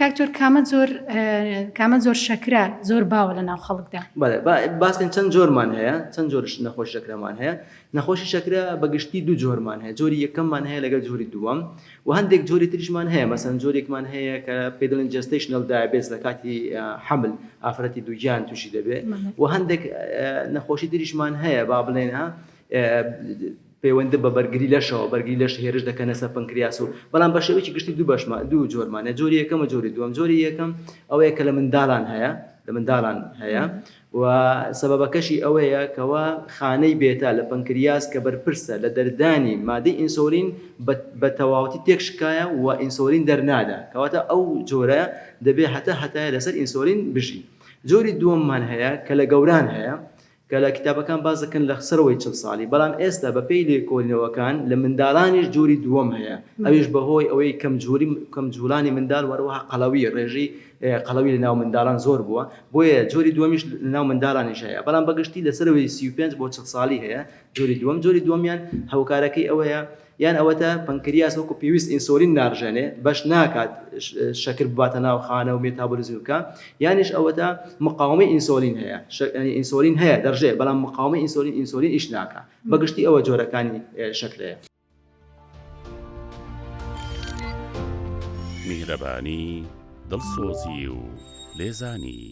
کاکتۆر کامە زۆر شەکرە زۆر باوە لە ناو خەڵکدا. بەڵێ باسکەین چەند جۆرمان هەیە، چەند جۆرش نەخۆشی شەکرەمان هەیە. نەخۆشی شەکرە بەگشتی دوو جۆرمان هەیە، جۆری یەکەممان هەیە لەگەڵ جۆری دووەم و هەندێک جۆری تریشمان هەیە، مەسەن جۆرێکمان هەیە کە پێ دەڵێن جەستەیشنەل دایابێتس لە کاتی حەمل ئافرەتی دووگیان تووشی دەبێت و هەندێک نەخۆشی تریشمان هەیە با بڵێن پەیوەندی بە بەرگری لەشەوە، بەرگری لەش هێرش دەکەنە سەر پەنکریاس و بەڵام بە شێوەیەکی گشتی دوو جۆرمانە. جۆری یەکەم و جۆری دووەم. جۆری یەکەم ئەوەیە کە لە منداڵان هەیە و سەبەبەکەشی ئەوەیە کەوا خانەی بێتە لە پەنکریاس کە بەرپرسە لە دەردانی مادەی ئینسۆلین بە تەواوەتی تێکشکایە و ئینسۆلین دەرنادا، کەواتە ئەو جۆرە دەبێت هەتایە لەسەر ئینسۆلین بژی. جۆری دووەممان هەیە کە لە گەوران هەیە کە لە کتابەکان باز دەکەن لە سەرەوەی 40 ساڵی، بەڵام ئێستا بە پێی لێکۆڵینەوەکان لە منداڵانیش جۆری دووەم هەیە، ئەویش بەهۆی ئەوەی کەم جوولانی منداڵ وەروەها قەڵەوی ڕێژەی قەڵەوی لە ناو منداڵان زۆر بووە، بۆیە جۆری دووەمیش لە ناو منداڵانیش هەیە، بەڵام بەگشتی لە سەرەوەی 35 بۆ 40 ساڵی هەیە جۆری دووەمیان هەوکارەکەی ئەوەیە یان ئەوەتە پەنکریاس وەکو پێویست ئینسۆلین ناڕژێنێ بەش ناکات شەکر بباتە ناو خانە و مێتابۆلیزم بکە، یانیش ئەوەتە مقاومەی ئینسۆلین هەیە، ئینسۆلین هەیە دەڕژێ بەڵام مقاومەی ئینسۆلین ئیش ناکە. بەگشتی ئەوە جۆرەکانی شەکرەیە. میهرەبانی، دڵسۆزی و لێزانی.